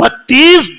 32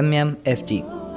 MMFG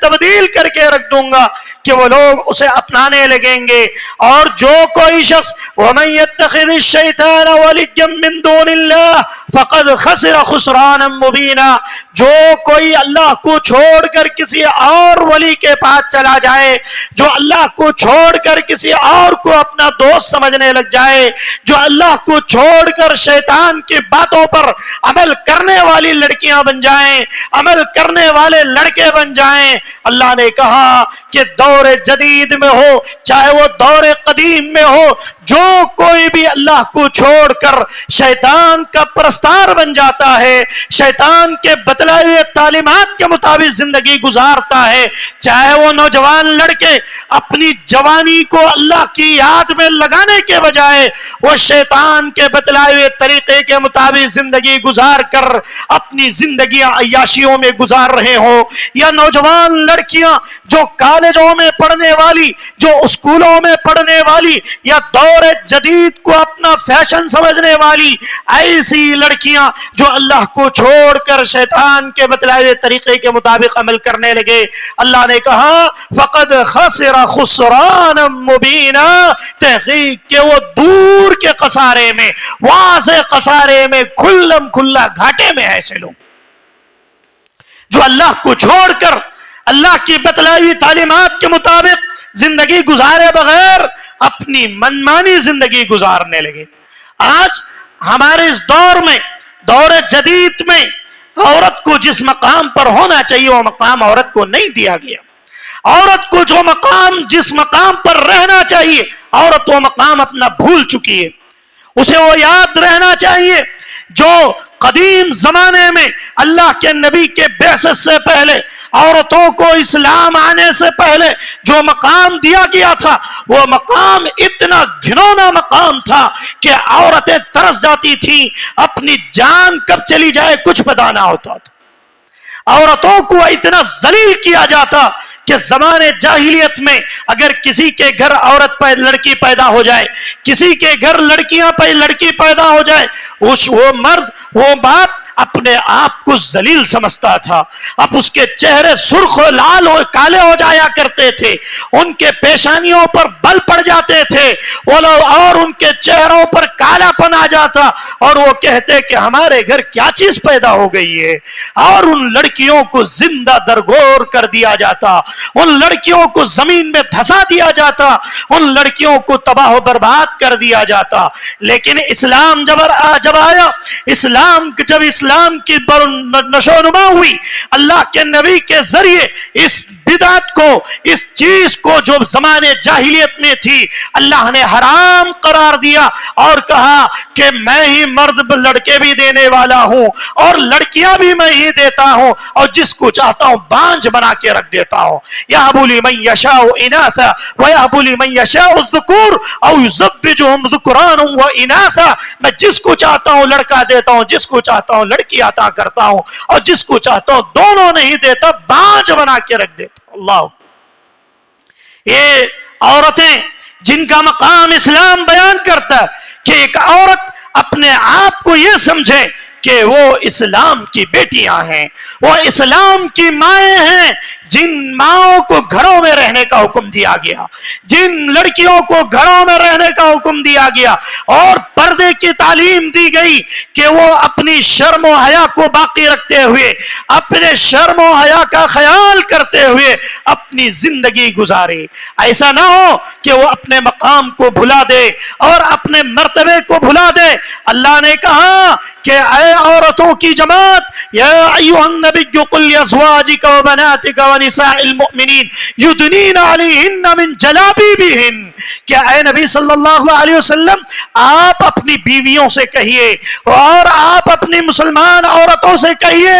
تبدیل کر کے رکھ دوں گا کہ وہ لوگ اسے اپنانے لگیں گے. اور جو کوئی شخص وَمَن يَتَّخِذِ الشَّيْطَانَ وَلِيًّا مِّن دُونِ اللَّهِ فَقَدْ خَسِرَ خُسْرَانًا مُبِينًا, جو کوئی اللہ کو چھوڑ کر کسی اور ولی کے پاس چلا جائے, جو اللہ کو چھوڑ کر کسی اور کو اپنا دوست سمجھنے لگ جائے, جو اللہ کو چھوڑ کر شیطان کی باتوں پر عمل کرنے والی لڑکیاں بن جائیں, عمل کرنے والے لڑکے بن جائیں, اللہ نے کہا کہ دور جدید میں ہو چاہے وہ دور قدیم میں ہو, جو کوئی بھی اللہ کو چھوڑ کر شیطان کا پرستار بن جاتا ہے, شیطان کے بتلائے ہوئے تعلیمات کے مطابق زندگی گزارتا ہے, چاہے وہ نوجوان لڑکے اپنی جوانی کو اللہ کی یاد میں لگانے کے بجائے وہ شیطان کے بتلائے ہوئے طریقے کے مطابق زندگی گزار کر اپنی زندگیاں عیاشیوں میں گزار رہے ہوں, یا نوجوان لڑکیاں جو کالجوں میں پڑھنے والی, جو اسکولوں میں پڑھنے والی, یا دور جدید کو اپنا فیشن سمجھنے والی ایسی لڑکیاں جو اللہ کو چھوڑ کر شیطان کے بتلائے ہوئے طریقے کے مطابق عمل کرنے لگے, اللہ نے کہا فقد خسر خسرانا مبینا, تحقیق کہ وہ دور کے خسارے میں, واضح خسارے میں, کھلم کھلا گھاٹے میں. ایسے لوگ جو اللہ کو چھوڑ کر اللہ کی بتلائی ہوئی تعلیمات کے مطابق زندگی گزارے بغیر اپنی منمانی زندگی گزارنے لگے. آج ہمارے اس دور میں, دور جدید میں, عورت کو جس مقام پر ہونا چاہیے وہ مقام عورت کو نہیں دیا گیا. عورت کو جو مقام, جس مقام پر رہنا چاہیے, عورت وہ مقام اپنا بھول چکی ہے. اسے وہ یاد رہنا چاہیے جو قدیم زمانے میں اللہ کے نبی کے بعثت سے پہلے, عورتوں کو اسلام آنے سے پہلے جو مقام دیا گیا تھا, وہ مقام اتنا گھنونا مقام تھا کہ عورتیں ترس جاتی تھیں, اپنی جان کب چلی جائے کچھ پتہ نہ ہوتا تھا. عورتوں کو اتنا ذلیل کیا جاتا کہ زمانے جاہلیت میں اگر کسی کے گھر عورت لڑکی پیدا ہو جائے, کسی کے گھر لڑکی پیدا ہو جائے, وہ مرد, وہ باپ اپنے آپ کو ذلیل سمجھتا تھا. اب اس کے چہرے سرخ و لال و کالے ہو جایا کرتے تھے, ان کے پیشانیوں پر بل پڑ جاتے تھے اور ان کے چہروں پر کالا پن آ جاتا, اور وہ کہتے کہ ہمارے گھر کیا چیز پیدا ہو گئی ہے, اور ان لڑکیوں کو زندہ درگور کر دیا جاتا, ان لڑکیوں کو زمین میں دھسا دیا جاتا, ان لڑکیوں کو تباہ و برباد کر دیا جاتا. لیکن اسلام جب آیا, اسلام کی نشو و نما ہوئی, اللہ کے نبی کے ذریعے اس بدعت کو, اس چیز کو جو زمانے جاہلیت میں تھی, اللہ نے حرام قرار دیا اور کہا کہ میں ہی مرد لڑکے بھی دینے والا ہوں اور لڑکیاں بھی میں ہی دیتا ہوں, اور جس کو چاہتا ہوں بانجھ بنا کے رکھ دیتا ہوں. یَهْبُ لِمَن يَشَاءُ إِنَاثًا وَيَهْبُ لِمَن يَشَاءُ الذُّكُورَ أَوْ يُزَوِّجُهُمْ ذُكْرَانًا وَإِنَاثًا, میں جس کو چاہتا ہوں لڑکا دیتا ہوں, جس کو چاہتا ہوں لڑکی عطا کرتا ہوں, اور جس کو چاہتا ہوں دونوں نہیں دیتا, بانجھ بنا کے رکھ دیتا. اللہ, یہ عورتیں جن کا مقام اسلام بیان کرتا ہے کہ ایک عورت اپنے آپ کو یہ سمجھے کہ وہ اسلام کی بیٹیاں ہیں, وہ اسلام کی مائیں ہیں, جن ماؤں کو گھروں میں رہنے کا حکم دیا گیا, جن لڑکیوں کو گھروں میں رہنے کا حکم دیا گیا, اور پردے کی تعلیم دی گئی کہ وہ اپنی شرم و حیا کو باقی رکھتے ہوئے, اپنے شرم و حیا کا خیال کرتے ہوئے اپنی زندگی گزارے. ایسا نہ ہو کہ وہ اپنے مقام کو بھلا دے اور اپنے مرتبے کو بھلا دے. اللہ نے کہا کہ اے عورتوں کی جماعت, یا ایھا النبی قل لازواجک وبناتک ونساء المؤمنین یدنین علیہن من جلابیبہن, کہ اے نبی صلی اللہ علیہ وسلم آپ اپنی بیویوں سے کہیے اور آپ اپنی مسلمان عورتوں سے کہیے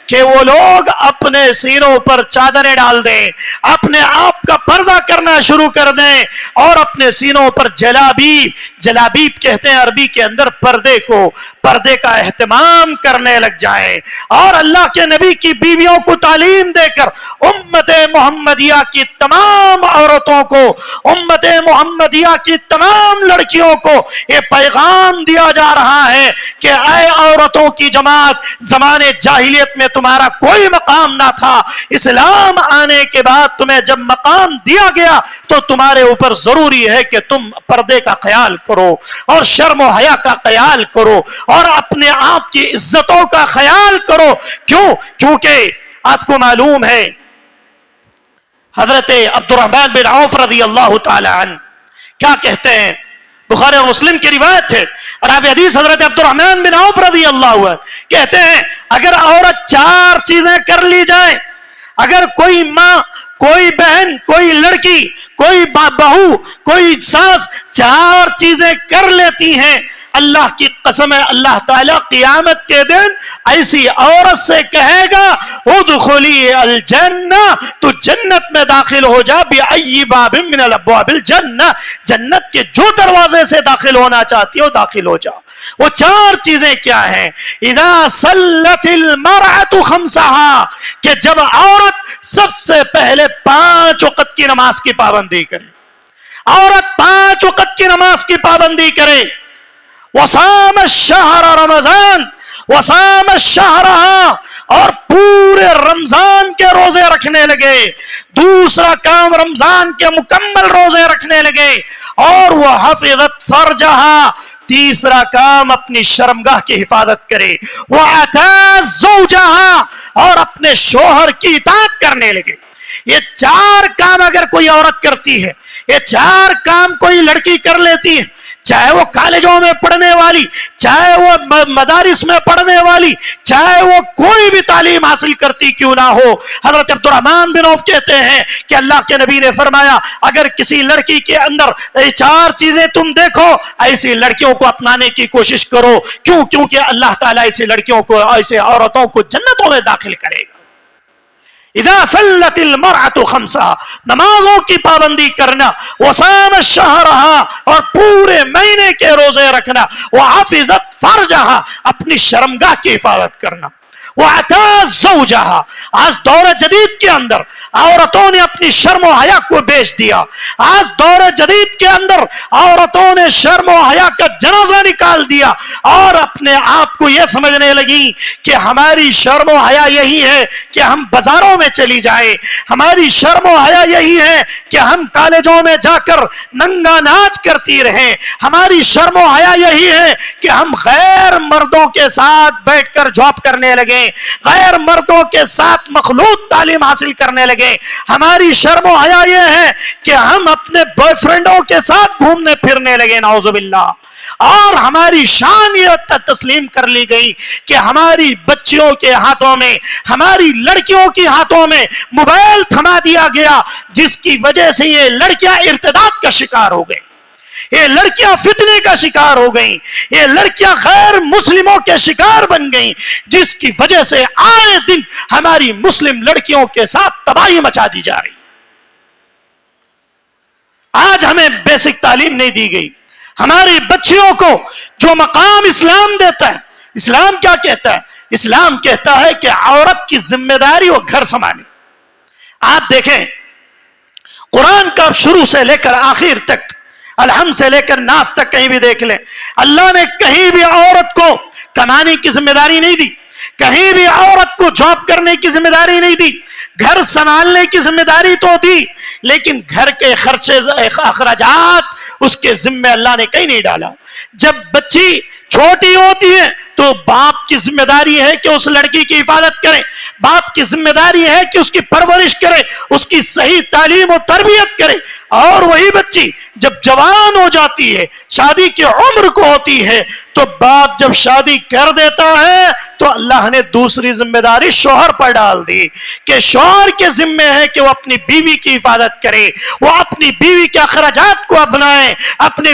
کہ وہ لوگ اپنے سینوں پر چادریں ڈال دیں, اپنے آپ کا پردہ کرنا شروع کر دیں, اور اپنے سینوں پر جلابیب کہتے ہیں عربی کے اندر پردے کو, پردے کا اہتمام کرنے لگ جائیں, اور اللہ کے نبی کی بیویوں کو تعلیم دے کر امت محمدیہ کی تمام عورتوں کو, امت محمدیہ کی تمام لڑکیوں کو یہ پیغام دیا جا رہا ہے کہ اے عورتوں کی جماعت، زمانے جاہلیت میں تمہارا کوئی مقام نہ تھا، اسلام آنے کے بعد تمہیں جب مقام دیا گیا تو تمہارے اوپر ضروری ہے کہ تم پردے کا خیال کرو اور شرم و حیا کا خیال کرو اور اپنے آپ کی عزتوں کا خیال کرو۔ کیوں؟ کیونکہ آپ کو معلوم ہے حضرت عبد الرحمن بن عوف رضی اللہ تعالی عنہ کیا کہتے ہیں، بخاری اور مسلم کی روایت ہے، راوی حدیث حضرت عبد الرحمن بن عوف رضی اللہ عنہ کہتے ہیں اگر عورت 4 چیزیں کر لی جائیں، اگر کوئی ماں، کوئی بہن، کوئی لڑکی، کوئی بہو، کوئی ساس 4 چیزیں کر لیتی ہیں، اللہ کی قسم ہے اللہ تعالیٰ قیامت کے دن ایسی عورت سے کہے گا ادخلی الجنہ، تو جنت میں داخل ہو جا، بأی باب من الابواب الجنہ، جنت کے جو دروازے سے داخل ہونا چاہتی ہو داخل ہو جا۔ وہ 4 چیزیں کیا ہیں؟ اذا صلت المرأة خمسہا، کہ جب عورت سب سے پہلے 5 وقت کی نماز کی پابندی کرے، عورت 5 وقت کی نماز کی پابندی کرے، وصام الشہر رمضان، وصام الشہرہا، اور پورے رمضان کے روزے رکھنے لگے، دوسرا کام رمضان کے مکمل روزے رکھنے لگے، اور وہ حفظت فرجہا، تیسرا کام اپنی شرمگاہ کی حفاظت کرے، وہ اطاعت زوجہا، اور اپنے شوہر کی اطاعت کرنے لگے۔ یہ 4 کام اگر کوئی عورت کرتی ہے، یہ 4 کام کوئی لڑکی کر لیتی ہے، چاہے وہ کالجوں میں پڑھنے والی، چاہے وہ مدارس میں پڑھنے والی، چاہے وہ کوئی بھی تعلیم حاصل کرتی کیوں نہ ہو، حضرت عبد الرحمن بن عوف کہتے ہیں کہ اللہ کے نبی نے فرمایا اگر کسی لڑکی کے اندر 4 چیزیں تم دیکھو، ایسی لڑکیوں کو اپنانے کی کوشش کرو۔ کیوں؟ کیونکہ اللہ تعالیٰ ایسی لڑکیوں کو، ایسے عورتوں کو جنتوں میں داخل کرے گا۔ اذا صلت المرأة خمسہا، نمازوں کی پابندی کرنا، وصام الشہرہا، اور پورے مہینے کے روزے رکھنا، وحفظت فرجہا، اپنی شرمگاہ کی حفاظت کرنا، وَأَتَاز زَوْجَهَا۔ آج دور جدید کے اندر عورتوں نے اپنی شرم و حیا کو بیچ دیا، آج دور جدید کے اندر عورتوں نے شرم و حیا کا جنازہ نکال دیا اور اپنے آپ کو یہ سمجھنے لگی کہ ہماری شرم و حیا یہی ہے کہ ہم بازاروں میں چلی جائیں، ہماری شرم و حیا یہی ہے کہ ہم کالجوں میں جا کر ننگا ناچ کرتی رہیں، ہماری شرم و حیا یہی ہے کہ ہم غیر مردوں کے ساتھ بیٹھ کر جاب کرنے لگیں، غیر مردوں کے ساتھ مخلوط تعلیم حاصل کرنے لگے، ہماری شرم و حیا یہ ہے کہ ہم اپنے بوائے فرینڈوں کے ساتھ گھومنے پھرنے لگے، نعوذ باللہ، اور ہماری شان یہ تسلیم کر لی گئی کہ ہماری بچیوں کے ہاتھوں میں، ہماری لڑکیوں کے ہاتھوں میں موبائل تھما دیا گیا، جس کی وجہ سے یہ لڑکیاں ارتداد کا شکار ہو گئیں، یہ لڑکیاں فتنے کا شکار ہو گئیں، یہ لڑکیاں غیر مسلموں کے شکار بن گئیں، جس کی وجہ سے آئے دن ہماری مسلم لڑکیوں کے ساتھ تباہی مچا دی جا رہی۔ آج ہمیں بیسک تعلیم نہیں دی گئی، ہماری بچیوں کو جو مقام اسلام دیتا ہے، اسلام کیا کہتا ہے؟ اسلام کہتا ہے کہ عورت کی ذمہ داری وہ گھر سنبھالے۔ آپ دیکھیں قرآن کا شروع سے لے کر آخر تک، الحمد سے لے کر ناس تک کہیں بھی دیکھ لیں، اللہ نے کہیں بھی عورت کو کمانے کی ذمہ داری نہیں دی، کہیں بھی عورت کو جاب کرنے کی ذمہ داری نہیں دی، گھر سنبھالنے کی ذمہ داری تو دی، لیکن گھر کے خرچے اخراجات اس کے ذمہ اللہ نے کہیں نہیں ڈالا۔ جب بچی چھوٹی ہوتی ہے تو باپ کی ذمہ داری ہے کہ اس لڑکی کی حفاظت کرے، باپ کی ذمہ داری ہے کہ اس کی پرورش کرے، اس کی صحیح تعلیم و تربیت کرے، اور وہی بچی جب جوان ہو جاتی ہے، شادی کی عمر کو ہوتی ہے، تو باپ جب شادی کر دیتا ہے تو اللہ نے دوسری ذمہ داری شوہر پر ڈال دی کہ شوہر کے ذمہ ہے کہ وہ اپنی بیوی کی حفاظت کرے، وہ اپنی بیوی کے اخراجات کو اپنائے، اپنے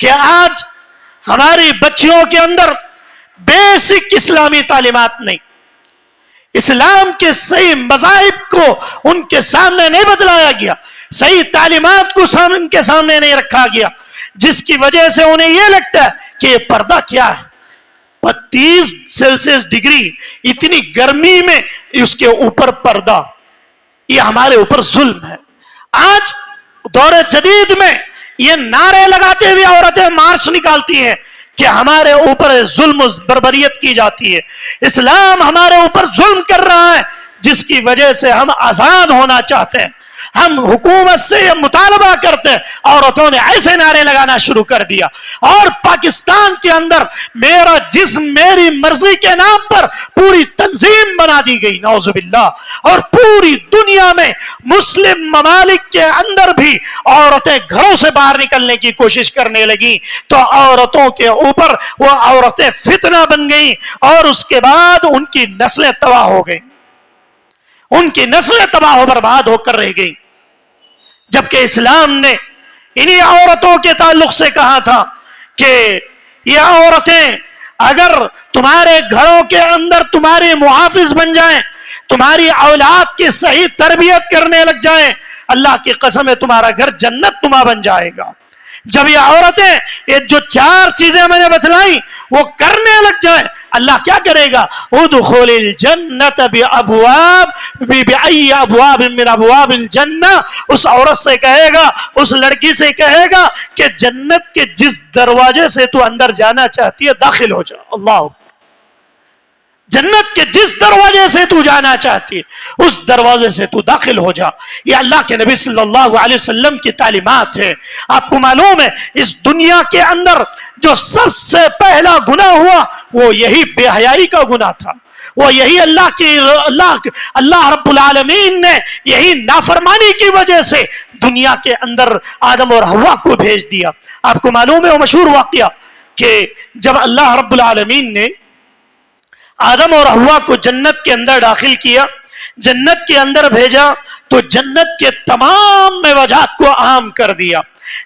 کہ آج ہماری بچیوں کے اندر بیسک اسلامی تعلیمات نہیں، اسلام کے صحیح مذاہب کو ان کے سامنے نہیں بتلایا گیا، صحیح تعلیمات کو ان کے سامنے نہیں رکھا گیا، جس کی وجہ سے انہیں یہ لگتا ہے کہ یہ پردہ کیا ہے، 32 سیلسیس ڈگری اتنی گرمی میں اس کے اوپر پردہ، یہ ہمارے اوپر ظلم ہے۔ آج دور جدید میں یہ نعرے لگاتے ہوئے عورتیں مارچ نکالتی ہیں کہ ہمارے اوپر ظلم و بربریت کی جاتی ہے، اسلام ہمارے اوپر ظلم کر رہا ہے، جس کی وجہ سے ہم آزاد ہونا چاہتے ہیں۔ ہم حکومت سے یہ مطالبہ کرتے ہیں، عورتوں نے ایسے نعرے لگانا شروع کر دیا، اور پاکستان کے اندر میرا جسم میری مرضی کے نام پر پوری تنظیم بنا دی گئی، نعوذ باللہ، اور پوری دنیا میں مسلم ممالک کے اندر بھی عورتیں گھروں سے باہر نکلنے کی کوشش کرنے لگیں تو عورتوں کے اوپر وہ عورتیں فتنہ بن گئیں، اور اس کے بعد ان کی نسلیں تباہ ہو گئیں، ان کی نسلیں تباہ و برباد ہو کر رہ گئی، جبکہ اسلام نے انہی عورتوں کے تعلق سے کہا تھا کہ یہ عورتیں اگر تمہارے گھروں کے اندر تمہاری محافظ بن جائیں، تمہاری اولاد کی صحیح تربیت کرنے لگ جائیں، اللہ کی قسم ہے تمہارا گھر جنت نما بن جائے گا۔ جب یہ عورتیں یہ جو 4 چیزیں میں نے بتلائی وہ کرنے لگ جائیں، اللہ کیا کرے گا؟ ادخل الجنت بابواب بأي ابواب من ابواب الجنہ، اس عورت سے کہے گا، اس لڑکی سے کہے گا کہ جنت کے جس دروازے سے تو اندر جانا چاہتی ہے داخل ہو جا۔ اللہ، جنت کے جس دروازے سے تو جانا چاہتی ہے اس دروازے سے تو داخل ہو جا۔ یہ اللہ کے نبی صلی اللہ علیہ وسلم کی تعلیمات ہے۔ آپ کو معلوم ہے اس دنیا کے اندر جو سب سے پہلا گناہ ہوا وہ یہی بے حیائی کا گناہ تھا، وہ یہی اللہ رب العالمین نے یہی نافرمانی کی وجہ سے دنیا کے اندر آدم اور حوا کو بھیج دیا۔ آپ کو معلوم ہے وہ مشہور واقعہ کہ جب اللہ رب العالمین نے آدم اور حوا کو جنت کے اندر داخل کیا، جنت کے اندر بھیجا، تو جنت کے تمام میوجات کو عام کر دیا،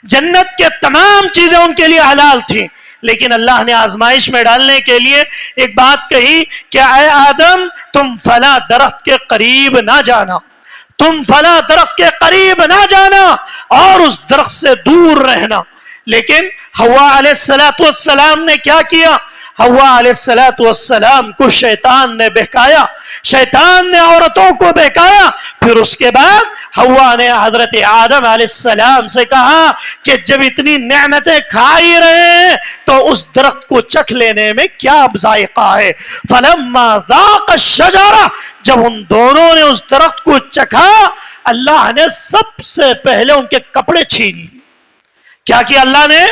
جنت کے تمام چیزیں ان کے لیے حلال تھیں، لیکن اللہ نے آزمائش میں ڈالنے کے لیے ایک بات کہی کہ اے آدم تم فلاں درخت کے قریب نہ جانا، تم فلاں درخت کے قریب نہ جانا اور اس درخت سے دور رہنا۔ لیکن حوا علیہ السلام نے کیا کیا؟ حوا علیہ السلام کو شیطان نے بہکایا، شیطان نے عورتوں کو بہکایا، پھر اس کے بعد حوا نے حضرت آدم علیہ السلام سے کہا کہ جب اتنی نعمتیں کھا ہی رہے ہیں تو اس درخت کو چکھ لینے میں کیا ذائقہ ہے؟ فلما ذاق الشجرہ، جب ان دونوں نے اس درخت کو چکھا، اللہ نے سب سے پہلے ان کے کپڑے چھین لیے۔ کیا کیا اللہ نے؟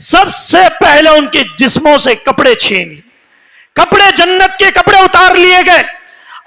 سب سے پہلے ان کے جسموں سے کپڑے چھین لیے، کپڑے جنت کے کپڑے اتار لیے گئے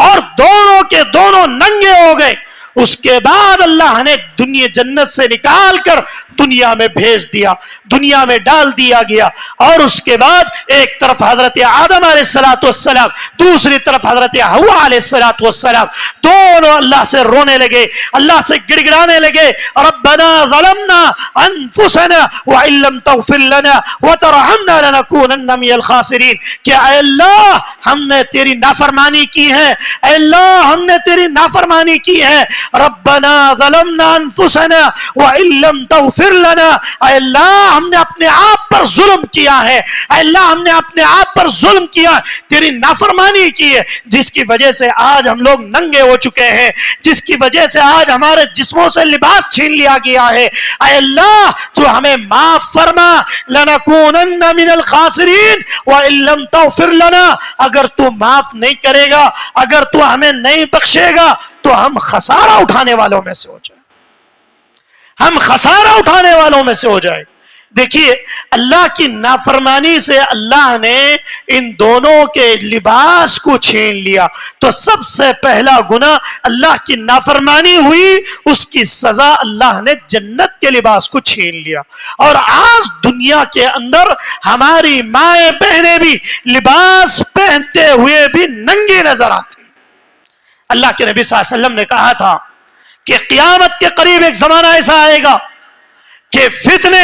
اور دونوں کے دونوں ننگے ہو گئے۔ اس کے بعد اللہ نے دنیا جنت سے نکال کر دنیا میں بھیج دیا، دنیا میں ڈال دیا گیا، اور اس کے بعد ایک طرف حضرت آدم علیہ السلام، دوسری طرف حضرت حوا علیہ السلام، دونوں اللہ سے رونے لگے، اللہ سے گڑ گڑانے لگے، ربنا ظلمنا انفسنا وان لم تغفر لنا وترحمنا لنكونن من الخاسرین، کہ اے اللہ ہم نے تیری نافرمانی کی ہے، اے اللہ ہم نے تیری نافرمانی کی ہے، ربنا ظلمنا انفسنا وان لم تغفر لنا، اے اللہ ہم نے اپنے آپ پر ظلم کیا ہے، اے اللہ ہم نے اپنے آپ پر ظلم کیا، تیری نافرمانی کی ہے، جس کی وجہ سے آج ہم لوگ ننگے ہو چکے ہیں، جس کی وجہ سے آج ہمارے جسموں سے لباس چھین لیا گیا ہے، اے اللہ تو ہمیں معاف فرما، لنکونن من الخاسرین وان لم تغفر لنا، اگر تو معاف نہیں کرے گا، اگر تو ہمیں نہیں بخشے گا تو ہم خسارہ اٹھانے والوں میں سے ہو جائیں، ہم خسارہ اٹھانے والوں میں سے ہو جائیں۔ دیکھیے اللہ کی نافرمانی سے اللہ نے ان دونوں کے لباس کو چھین لیا، تو سب سے پہلا گناہ اللہ کی نافرمانی ہوئی، اس کی سزا اللہ نے جنت کے لباس کو چھین لیا، اور آج دنیا کے اندر ہماری مائیں بہنیں بھی لباس پہنتے ہوئے بھی ننگی نظر آتی۔ اللہ کے نبی صلی اللہ علیہ وسلم نے کہا تھا کہ قیامت کے قریب ایک زمانہ ایسا آئے گا کہ فتنے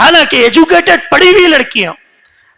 حالانکہ ایجوکیٹڈ پڑھی ہوئی لڑکیاں.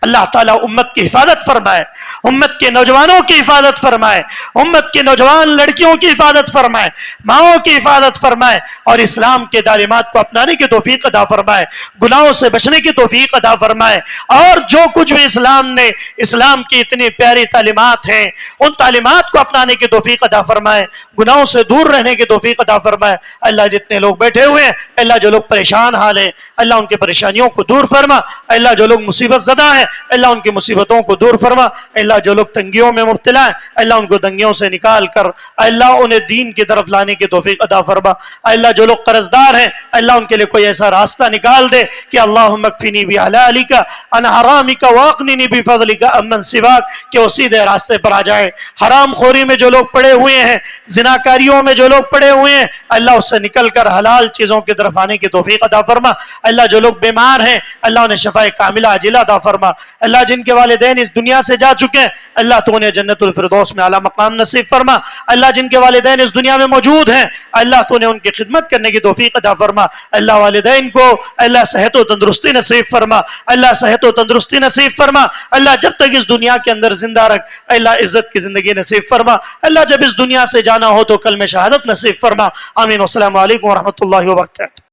اللہ تعالیٰ امت کی حفاظت فرمائے, امت کے نوجوانوں کی حفاظت فرمائے, امت کے نوجوان لڑکیوں کی حفاظت فرمائے, ماؤں کی حفاظت فرمائے, اور اسلام کے تعلیمات کو اپنانے کی توفیق عطا فرمائے, گناہوں سے بچنے کی توفیق عطا فرمائے, اور جو کچھ بھی اسلام کی اتنی پیاری تعلیمات ہیں ان تعلیمات کو اپنانے کی توفیق عطا فرمائے, گناہوں سے دور رہنے کی توفیق عطا فرمائے. اللہ جتنے لوگ بیٹھے ہوئے ہیں, اللہ جو لوگ پریشان حال ہیں اللہ ان کی پریشانیوں کو دور فرما, اللہ جو لوگ مصیبت زدہ ہیں اللہ ان کی مصیبتوں کو دور فرما, اللہ جو لوگ تنگیوں میں مبتلا ہیں اللہ ان کو تنگیوں سے نکال کر اللہ انہیں دین کی طرف لانے کی توفیق عطا فرما. اللہ جو لوگ قرضدار ہیں اللہ ان کے لیے کوئی ایسا راستہ نکال دے کہ اللہم اکفنی بحلالک عن حرامک واغننی بفضلک عمن سواک, کہ وہ سیدھے راستے پر آ جائے. حرام خوری میں جو لوگ پڑے ہوئے ہیں, زناکاریوں میں جو لوگ پڑے ہوئے ہیں, اللہ اس سے نکل کر حلال چیزوں کی طرف آنے کی توفیق عطا فرما. اللہ جو لوگ بیمار ہیں اللہ انہیں شفائے کاملہ عاجلہ عطا فرما. اللہ جن کے والدین اس دنیا سے جا چکے ہیں اللہ تو انہیں جنت الفردوس میں اعلیٰ مقام نصیب فرما. اللہ جن کے والدین اس دنیا میں موجود ہیں اللہ تو انہیں ان کی خدمت کرنے کی توفیق عطا فرما. اللہ والدین کو اللہ صحت و تندرستی نصیب فرما, اللہ صحت و تندرستی نصیب فرما. اللہ جب تک اس دنیا کے اندر زندہ رکھ اللہ عزت کی زندگی نصیب فرما. اللہ جب اس دنیا سے جانا ہو تو کلمہ شہادت نصیب فرما. آمین. والسلام علیکم ورحمۃ اللہ وبرکاتہ.